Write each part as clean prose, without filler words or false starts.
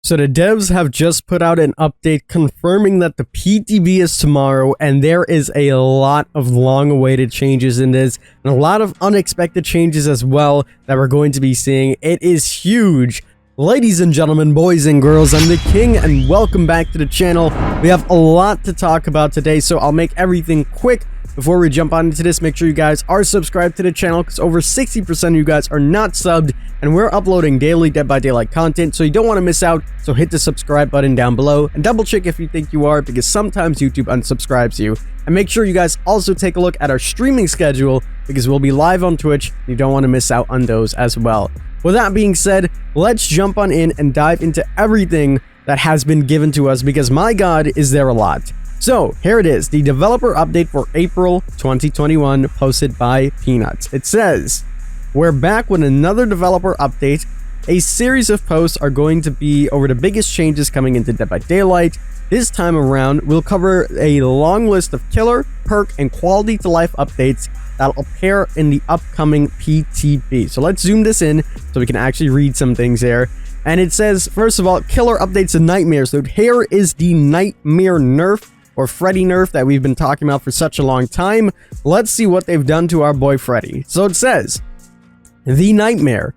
So the devs have just put out an update confirming that the PTB is tomorrow, and there is a lot of long-awaited changes in this, and a lot of unexpected changes as well that we're going to be seeing. It is huge. Ladies and gentlemen, boys and girls, I'm the King, and welcome back to the channel. We have a lot to talk about today, so I'll make everything quick. Before we jump on into this, make sure you guys are subscribed to the channel, because over 60% of you guys are not subbed, and we're uploading daily Dead by Daylight content, so you don't want to miss out. So hit the subscribe button down below, and double check if you think you are, because sometimes YouTube unsubscribes you. And make sure you guys also take a look at our streaming schedule, because we'll be live on Twitch. You don't want to miss out on those as well. With that being said, let's jump on in and dive into everything that has been given to us, because my god, is there a lot. So here it is, the developer update for April 2021, posted by Peanuts. It says, we're back with another developer update. A series of posts are going to be over the biggest changes coming into Dead by Daylight. This time around, we'll cover a long list of killer, perk, and quality to life updates that'll appear in the upcoming PTB. So let's zoom this in so we can actually read some things here. And it says, first of all, killer updates and nightmares. So here is the nightmare nerf, or Freddy nerf, that we've been talking about for such a long time. Let's see what they've done to our boy Freddy. So it says, the nightmare.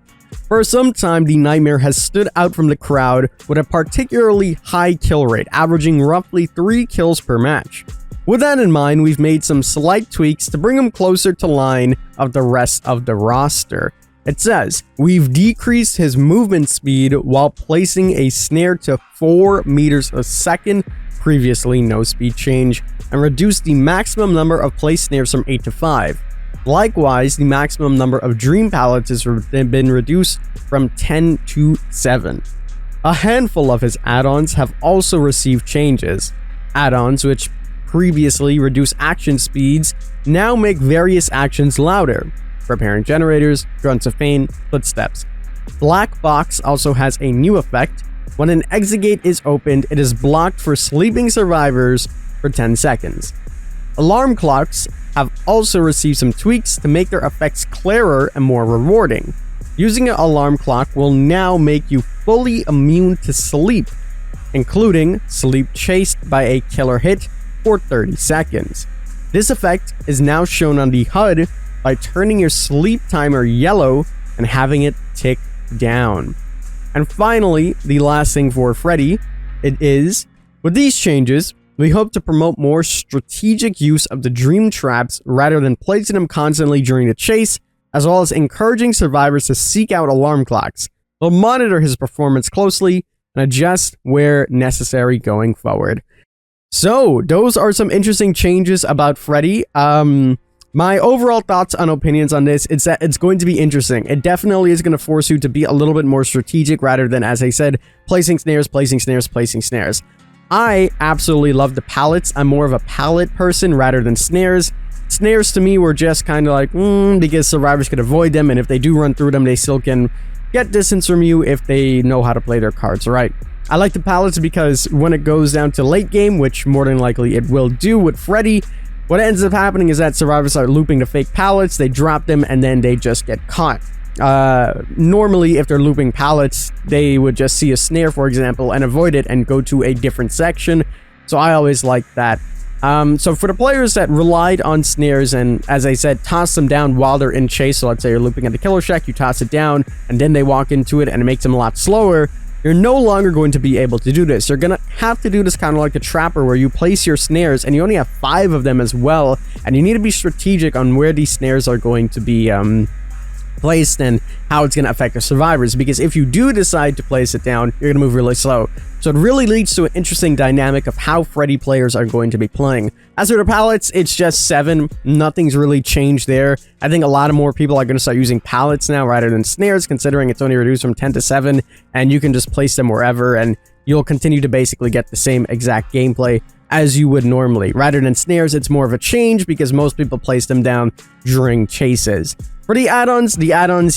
For some time, the nightmare has stood out from the crowd with a particularly high kill rate, averaging roughly 3 kills per match. With that in mind, we've made some slight tweaks to bring him closer to line of the rest of the roster. It says, we've decreased his movement speed while placing a snare to 4 meters a second, previously no speed change, and reduced the maximum number of placed snares from 8 to 5. Likewise, the maximum number of dream pallets has been reduced from 10 to 7. A handful of his add-ons have also received changes. Add-ons which previously reduced action speeds now make various actions louder. Preparing generators, grunts of pain, footsteps. Black Box also has a new effect. When an exit gate is opened, it is blocked for sleeping survivors for 10 seconds. Alarm clocks have also received some tweaks to make their effects clearer and more rewarding. Using an alarm clock will now make you fully immune to sleep, including sleep chased by a killer hit for 30 seconds. This effect is now shown on the HUD by turning your sleep timer yellow and having it tick down. And finally, the last thing for Freddy, it is, with these changes, we hope to promote more strategic use of the dream traps rather than placing them constantly during the chase, as well as encouraging survivors to seek out alarm clocks. We'll monitor his performance closely and adjust where necessary going forward. So, those are some interesting changes about Freddy. My overall thoughts and opinions on this is that it's going to be interesting. It definitely is going to force you to be a little bit more strategic rather than, as I said, placing snares, placing snares, placing snares. I absolutely love the pallets. I'm more of a pallet person rather than snares. Snares to me were just kind of like, because survivors could avoid them, and if they do run through them, they still can get distance from you if they know how to play their cards right. I like the pallets because when it goes down to late game, which more than likely it will do with Freddy, what ends up happening is that survivors start looping the fake pallets, they drop them, and then they just get caught. Normally, if they're looping pallets, they would just see a snare, for example, and avoid it and go to a different section. So I always like that. So for the players that relied on snares and, as I said, toss them down while they're in chase, so let's say you're looping at the killer shack, you toss it down, and then they walk into it and it makes them a lot slower, you're no longer going to be able to do this. You're going to have to do this kind of like the trapper, where you place your snares and you only have 5 of them as well, and you need to be strategic on where these snares are going to be placed and how it's going to affect the survivors, because if you do decide to place it down, you're going to move really slow. So it really leads to an interesting dynamic of how Freddy players are going to be playing. As for the pallets, it's just 7. Nothing's really changed there. I think a lot of more people are going to start using pallets now rather than snares, considering it's only reduced from 10 to 7, and you can just place them wherever, and you'll continue to basically get the same exact gameplay as you would normally. Rather than snares, it's more of a change because most people place them down during chases. For the add-ons,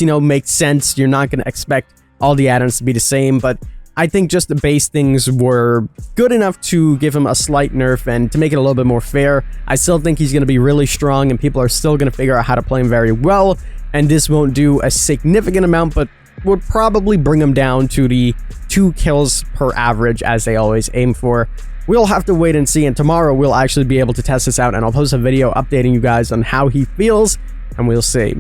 you know, make sense. You're not going to expect all the add-ons to be the same, but I think just the base things were good enough to give him a slight nerf and to make it a little bit more fair. I still think he's going to be really strong and people are still going to figure out how to play him very well, and this won't do a significant amount, but would probably bring them down to the 2 kills per average as they always aim for. We'll have to wait and see, and tomorrow we'll actually be able to test this out, and I'll post a video updating you guys on how he feels, and we'll see.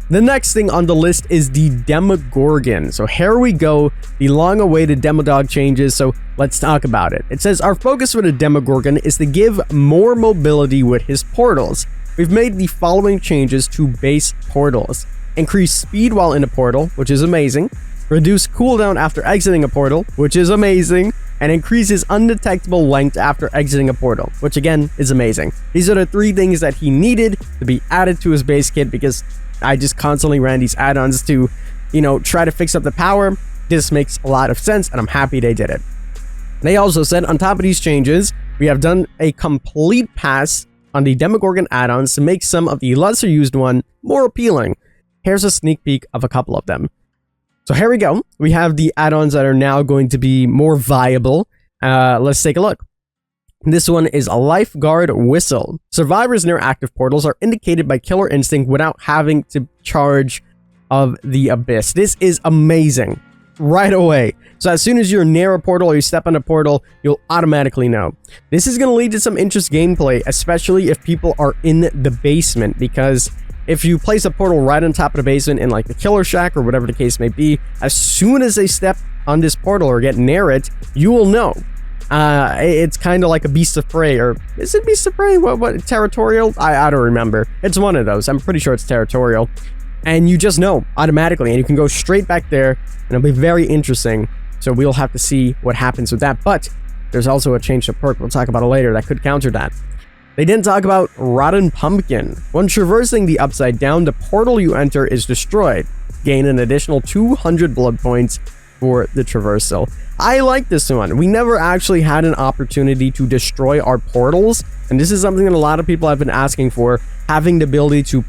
The next thing on the list is the Demogorgon. So here we go, the long-awaited Demodog changes, so let's talk about it. It says, our focus for the Demogorgon is to give more mobility with his portals. We've made the following changes to base portals. Increase speed while in a portal, which is amazing. Reduce cooldown after exiting a portal, which is amazing. And increases undetectable length after exiting a portal, which again is amazing. These are the 3 things that he needed to be added to his base kit, because I just constantly ran these add-ons to, try to fix up the power. This makes a lot of sense, and I'm happy they did it. They also said, on top of these changes, we have done a complete pass on the Demogorgon add-ons to make some of the lesser used one more appealing. Here's a sneak peek of a couple of them. So here we go. We have the add-ons that are now going to be more viable. Let's take a look. This one is a Lifeguard Whistle. Survivors near active portals are indicated by Killer Instinct without having to charge of the Abyss. This is amazing. Right away. So as soon as you're near a portal or you step on a portal, you'll automatically know. This is going to lead to some interesting gameplay, especially if people are in the basement, because if you place a portal right on top of the basement in like the Killer Shack or whatever the case may be, as soon as they step on this portal or get near it, you will know. It's kind of like a Beast of Prey, or is it Beast of Prey? What Territorial? I don't remember. It's one of those. I'm pretty sure it's Territorial. And you just know automatically, and you can go straight back there, and it'll be very interesting. So we'll have to see what happens with that. But there's also a change to perk, we'll talk about it later, that could counter that. They didn't talk about Rotten Pumpkin. When traversing the Upside Down, the portal you enter is destroyed. Gain an additional 200 blood points for the traversal. I like this one. We never actually had an opportunity to destroy our portals, and this is something that a lot of people have been asking for, having the ability to,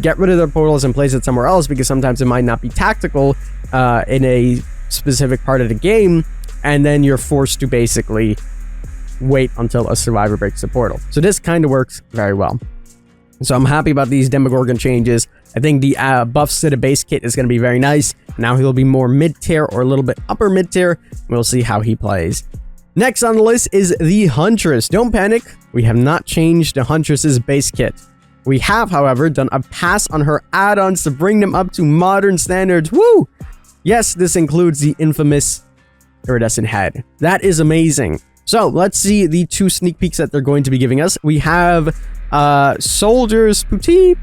get rid of their portals and place it somewhere else, because sometimes it might not be tactical in a specific part of the game, and then you're forced to basically wait until a survivor breaks the portal. So this kind of works very well. So I'm happy about these Demogorgon changes. I think the buffs to the base kit is going to be very nice. Now he'll be more mid-tier or a little bit upper mid-tier. We'll see how he plays. Next on the list is the Huntress. Don't panic, we have not changed the Huntress's base kit. We have, however, done a pass on her add-ons to bring them up to modern standards. Woo! Yes, this includes the infamous iridescent head. That is amazing. So let's see the 2 sneak peeks that they're going to be giving us. We have Soldiers Putty.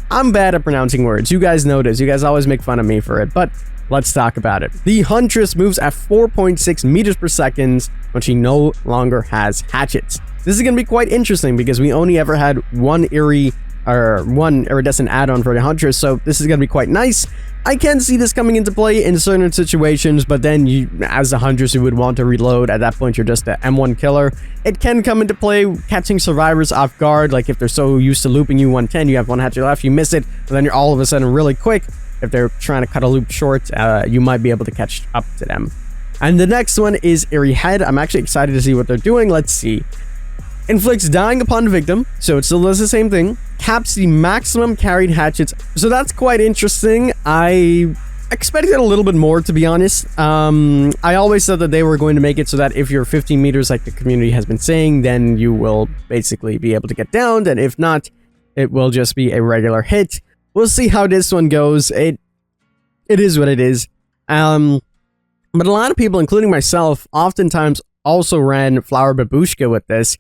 I'm bad at pronouncing words. You guys know this. You guys always make fun of me for it, but let's talk about it. The Huntress moves at 4.6 meters per second when she no longer has hatchets. This is going to be quite interesting because we only ever had one iridescent add-on for the Huntress, so this is going to be quite nice. I can see this coming into play in certain situations, but then you, as a Huntress, you would want to reload. At that point, you're just an M1 killer. It can come into play catching survivors off guard, like if they're so used to looping you 110, you have 1 hatchet left, you miss it, and then you're all of a sudden really quick. If they're trying to cut a loop short, you might be able to catch up to them. And the next one is Eerie Head. I'm actually excited to see what they're doing. Let's see. Inflicts dying upon the victim, so it still does the same thing. Caps the maximum carried hatchets, so that's quite interesting. I expected a little bit more, to be honest. I always thought that they were going to make it so that if you're 15 meters, like the community has been saying, then you will basically be able to get downed, and if not, it will just be a regular hit. We'll see how this one goes. It is what it is. But a lot of people, including myself, oftentimes also ran Flower Babushka with this.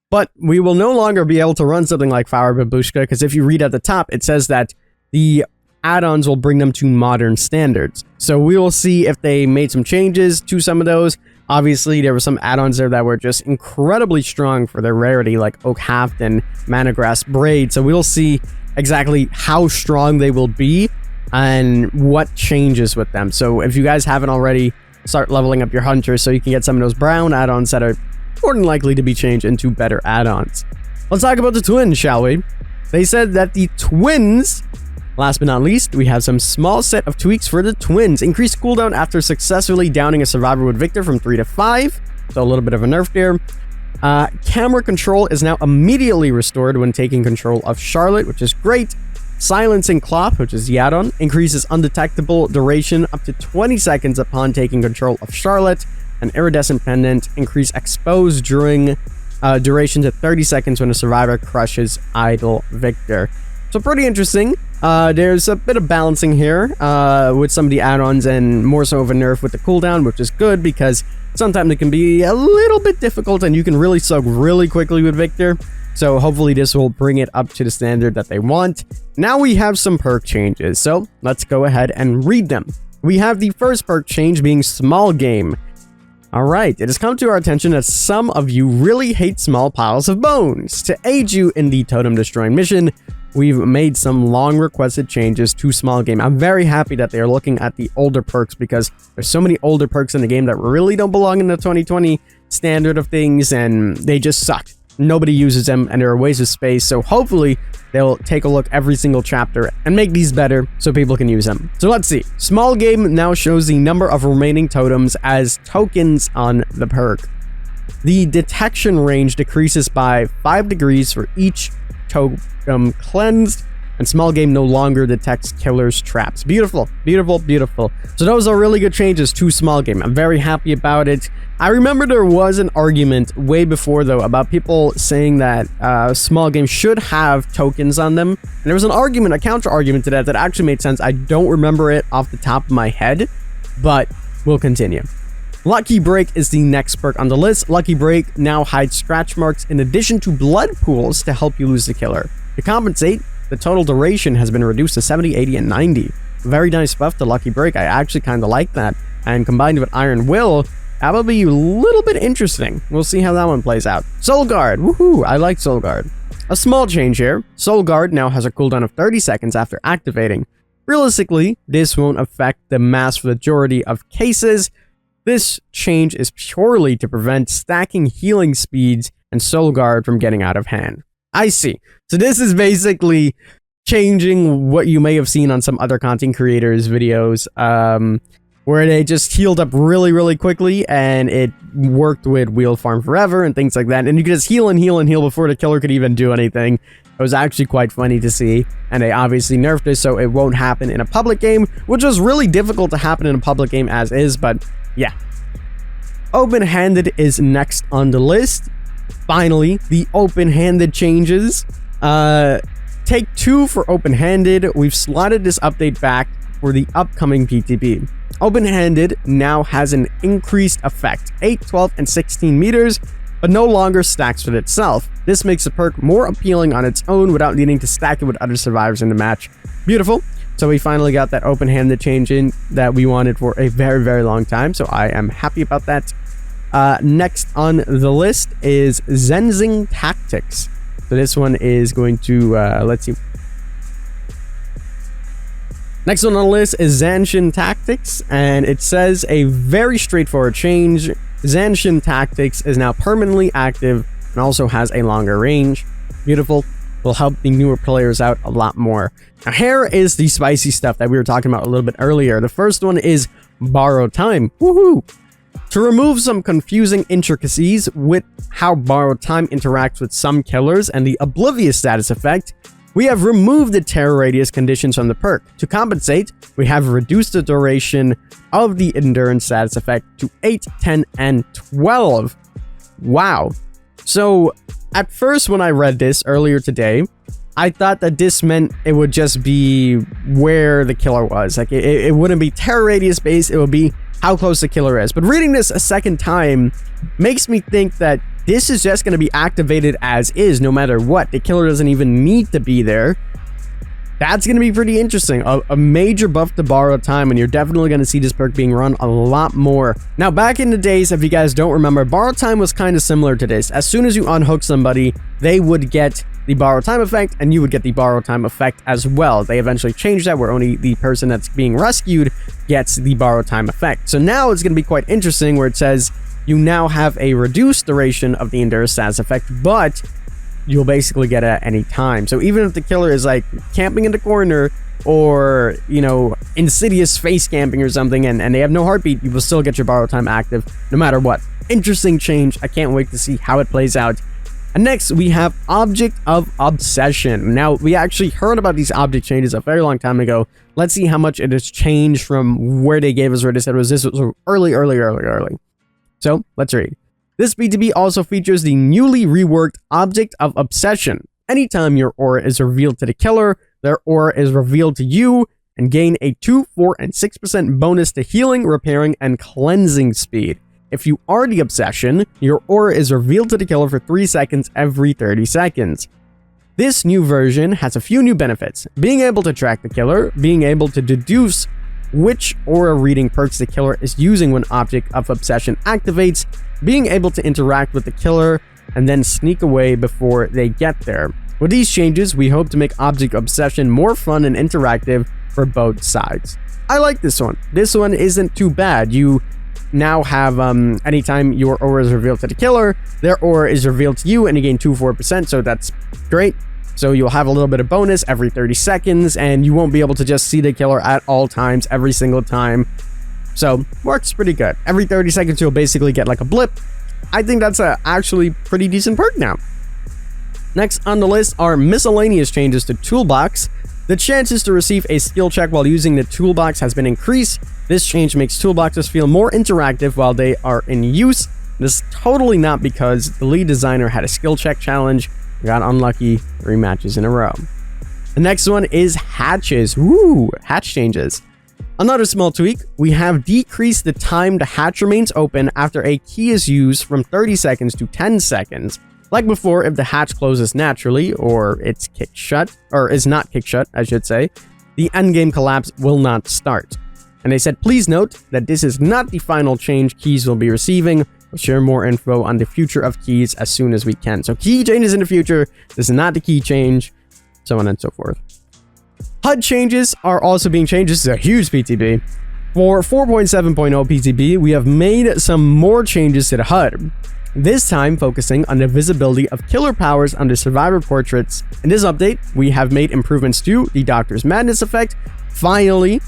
But we will no longer be able to run something like Flower Babushka, because if you read at the top, it says that the add-ons will bring them to modern standards. So we will see if they made some changes to some of those. Obviously, there were some add-ons there that were just incredibly strong for their rarity, like Oak Haft and Managrass Braid. So we'll see exactly how strong they will be and what changes with them. So if you guys haven't already, start leveling up your Hunters so you can get some of those brown add-ons that are more than likely to be changed into better add-ons. Let's talk about the twins, shall we? They said that the twins, last but not least, we have some small set of tweaks for the twins. Increased cooldown after successfully downing a survivor with Victor from 3 to 5. So a little bit of a nerf there. Camera control is now immediately restored when taking control of Charlotte, which is great. Silencing Cloth, which is Yadon, increases undetectable duration up to 20 seconds upon taking control of Charlotte. And Iridescent Pendant, increase exposed during duration to 30 seconds when a survivor crushes idle victor. So pretty interesting. There's a bit of balancing here with some of the add-ons, and more so of a nerf with the cooldown, which is good because sometimes it can be a little bit difficult and you can really soak really quickly with Victor. So hopefully this will bring it up to the standard that they want. Now we have some perk changes, so let's go ahead and read them. We have the first perk change being Small Game. Alright, it has come to our attention that some of you really hate small piles of bones. To aid you in the totem destroying mission, we've made some long requested changes to Small Game. I'm very happy that they are looking at the older perks because there's so many older perks in the game that really don't belong in the 2020 standard of things, and they just suck. Nobody uses them and they're a waste of space, so hopefully they'll take a look every single chapter and make these better so people can use them. So let's see. Small Game now shows the number of remaining totems as tokens on the perk. The detection range decreases by 5 degrees for each totem cleansed, and Small Game no longer detects killers' traps. Beautiful, beautiful, beautiful. So those are really good changes to Small Game. I'm very happy about it. I remember there was an argument way before, though, about people saying that Small Game should have tokens on them. And there was an argument, a counter argument to that actually made sense. I don't remember it off the top of my head, but we'll continue. Lucky Break is the next perk on the list. Lucky Break now hides scratch marks in addition to blood pools to help you lose the killer. To compensate, the total duration has been reduced to 70, 80, and 90. Very nice buff to Lucky Break. I actually kind of like that. And combined with Iron Will, that will be a little bit interesting. We'll see how that one plays out. Soul Guard. Woohoo! I like Soul Guard. A small change here. Soul Guard now has a cooldown of 30 seconds after activating. Realistically, this won't affect the mass majority of cases. This change is purely to prevent stacking healing speeds and Soul Guard from getting out of hand. I see. So this is basically changing what you may have seen on some other content creators' videos, where they just healed up really, really quickly, and it worked with Wheel Farm Forever and things like that. And you could just heal and heal and heal before the killer could even do anything. It was actually quite funny to see, and they obviously nerfed it so it won't happen in a public game, which was really difficult to happen in a public game as is, but yeah. Open-handed is next on the list. Finally, the open-handed changes. Take 2 for open-handed. We've slotted this update back for the upcoming PTB. Open-handed now has an increased effect, 8, 12, and 16 meters, but no longer stacks with itself. This makes the perk more appealing on its own without needing to stack it with other survivors in the match. Beautiful. So we finally got that open-handed change in that we wanted for a very, very long time, so I am happy about that. Next on the list is Zanshin Tactics. So this one is going to, let's see. Next one on the list is Zanshin Tactics, and it says a very straightforward change. Zanshin Tactics is now permanently active and also has a longer range. Beautiful. Will help the newer players out a lot more. Now here is the spicy stuff that we were talking about a little bit earlier. The first one is Borrowed Time. Woohoo! To remove some confusing intricacies with how Borrowed Time interacts with some killers and the Oblivious status effect, we have removed the terror radius conditions from the perk. To compensate, we have reduced the duration of the endurance status effect to 8, 10, and 12. Wow. So, at first when I read this earlier today, I thought that this meant it would just be where the killer was. Like, it wouldn't be terror radius based, it would be how close the killer is. But reading this a second time makes me think that this is just going to be activated as is, no matter what. The killer doesn't even need to be there. That's going to be pretty interesting. A major buff to Borrowed Time, and you're definitely going to see this perk being run a lot more. Now, back in the days, if you guys don't remember, Borrowed Time was kind of similar to this. As soon as you unhook somebody, they would get the Borrowed Time effect, and you would get the Borrowed Time effect as well. They eventually changed that, where only the person that's being rescued gets the Borrowed Time effect. So now it's going to be quite interesting, where it says you now have a reduced duration of the Endurance status effect, but you'll basically get it at any time. So even if the killer is like camping in the corner, or, you know, insidious face camping or something, and they have no heartbeat, you will still get your Borrowed Time active no matter what. Interesting change. I can't wait to see how it plays out And next, we have Object of Obsession. Now, we actually heard about these object changes a very long time ago. Let's see how much it has changed from where they gave us, where they said this was early. So, let's read. This BTB also features the newly reworked Object of Obsession. Anytime your aura is revealed to the killer, their aura is revealed to you, and gain a 2, 4, and 6% bonus to healing, repairing, and cleansing speed. If you are the obsession, your aura is revealed to the killer for 3 seconds every 30 seconds. This new version has a few new benefits: being able to track the killer, being able to deduce which aura reading perks the killer is using when Object of Obsession activates, being able to interact with the killer, and then sneak away before they get there. With these changes, we hope to make Object Obsession more fun and interactive for both sides. I like this one. This one isn't too bad. You now have anytime your aura is revealed to the killer, their aura is revealed to you and you gain 2-4%, so that's great. So you'll have a little bit of bonus every 30 seconds and you won't be able to just see the killer at all times every single time. So works pretty good. Every 30 seconds you'll basically get like a blip. I think that's a actually pretty decent perk now. Next on the list are miscellaneous changes to Toolbox. The chances to receive a skill check while using the Toolbox has been increased. This change makes toolboxes feel more interactive while they are in use. This is totally not because the lead designer had a skill check challenge and got unlucky 3 matches in a row. The next one is hatches. Woo, hatch changes. Another small tweak, we have decreased the time the hatch remains open after a key is used from 30 seconds to 10 seconds. Like before, if the hatch closes naturally, or it's kicked shut, or is not kicked shut, I should say, the endgame collapse will not start. And they said, please note that this is not the final change keys will be receiving. We'll share more info on the future of keys as soon as we can. So key changes in the future, this is not the key change, so on and so forth. HUD changes are also being changed. This is a huge PTB. For 4.7.0 PTB, we have made some more changes to the HUD. This time focusing on the visibility of killer powers under survivor portraits. In this update, we have made improvements to the Doctor's Madness effect. Finally,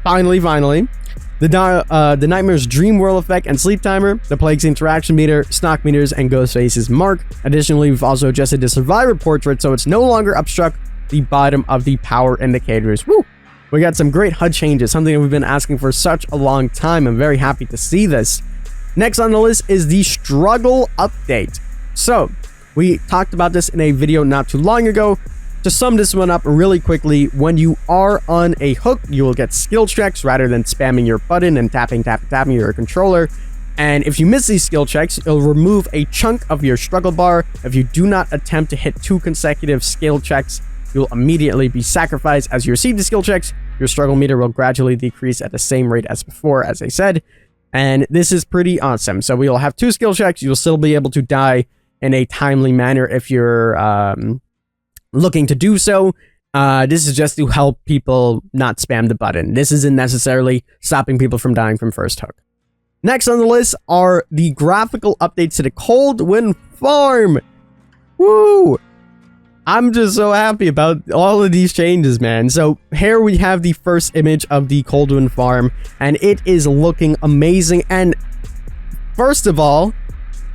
the Nightmare's Dream Whirl effect and sleep timer, the Plague's interaction meter, stock meters, and Ghostface's mark. Additionally, we've also adjusted the survivor portrait so it's no longer obstruct the bottom of the power indicators. Woo! We got some great HUD changes, something that we've been asking for such a long time. I'm very happy to see this. Next on the list is the struggle update. So, we talked about this in a video not too long ago. To sum this one up really quickly, when you are on a hook, you will get skill checks rather than spamming your button and tapping your controller. And if you miss these skill checks, it'll remove a chunk of your struggle bar. If you do not attempt to hit 2 consecutive skill checks, you'll immediately be sacrificed. As you receive the skill checks, your struggle meter will gradually decrease at the same rate as before, as I said. And this is pretty awesome. So we'll have 2 skill checks. You'll still be able to die in a timely manner if you're looking to do so. This is just to help people not spam the button. This isn't necessarily stopping people from dying from first hook. Next on the list are the graphical updates to the Coldwind farm. Woo! I'm just so happy about all of these changes, man. So here we have the first image of the Coldwind farm, and it is looking amazing. And first of all,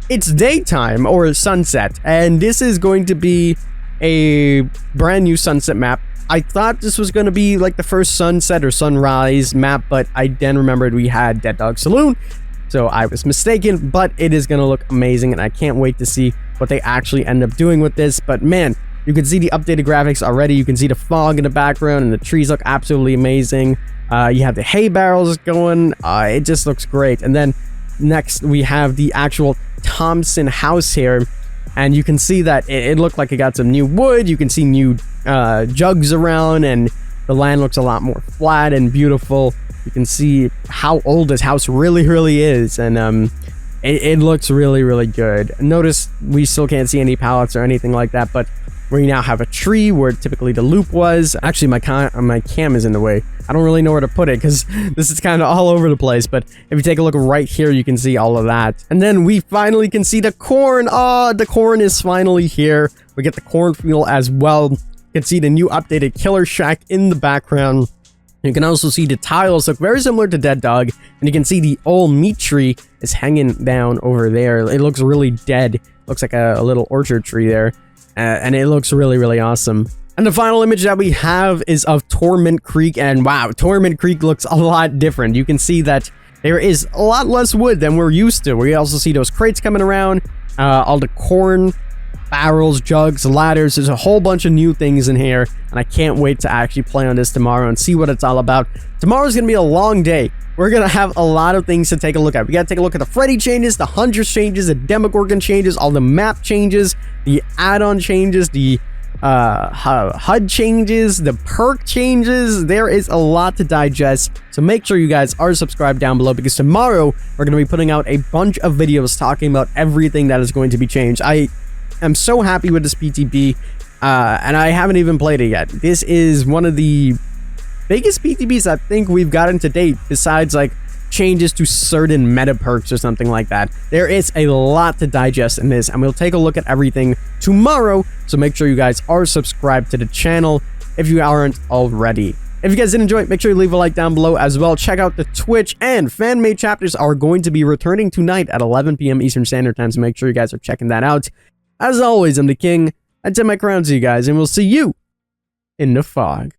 it's daytime or sunset, and this is going to be a brand new sunset map. I thought this was going to be like the first sunset or sunrise map, but I then remembered we had Dead Dog Saloon, so I was mistaken. But it is going to look amazing, and I can't wait to see what they actually end up doing with this. But man, you can see the updated graphics already. You can see the fog in the background, and the trees look absolutely amazing. You have the hay barrels going. It just looks great. And then next we have the actual Thompson house here, and you can see that it looked like it got some new wood. You can see new jugs around, and the land looks a lot more flat and beautiful. You can see how old this house really is, and it looks really good. Notice we still can't see any pallets or anything like that, but we now have a tree where typically the loop was. Actually, my cam is in the way. I don't really know where to put it because this is kind of all over the place. But if you take a look right here, you can see all of that. And then we finally can see the corn. Oh, the corn is finally here. We get the cornfield as well. You can see the new updated killer shack in the background. You can also see the tiles look very similar to Dead Dog, and you can see the old meat tree is hanging down over there. It looks really dead. Looks like a little orchard tree there, and it looks really, really awesome. And the final image that we have is of Torment Creek, and wow, Torment Creek looks a lot different. You can see that there is a lot less wood than we're used to. We also see those crates coming around, all the corn, barrels, jugs, ladders. There's a whole bunch of new things in here, and I can't wait to actually play on this tomorrow and see what it's all about. Tomorrow's gonna be a long day. We're gonna have a lot of things to take a look at. We gotta take a look at the Freddy changes, the Huntress changes, the Demogorgon changes, all the map changes, the add-on changes, the HUD changes, the perk changes. There is a lot to digest, so make sure you guys are subscribed down below, because tomorrow we're going to be putting out a bunch of videos talking about everything that is going to be changed. I am so happy with this PTB, and I haven't even played it yet. This is one of the biggest PTBs I think we've gotten to date, besides like changes to certain meta perks or something like that. There is a lot to digest in this, and we'll take a look at everything tomorrow, so make sure you guys are subscribed to the channel if you aren't already. If you guys did enjoy it, make sure you leave a like down below as well. Check out the Twitch, and fan-made chapters are going to be returning tonight at 11 p.m. Eastern Standard Time, so make sure you guys are checking that out. As always, I'm the King. I tip my crown to you guys, and we'll see you in the fog.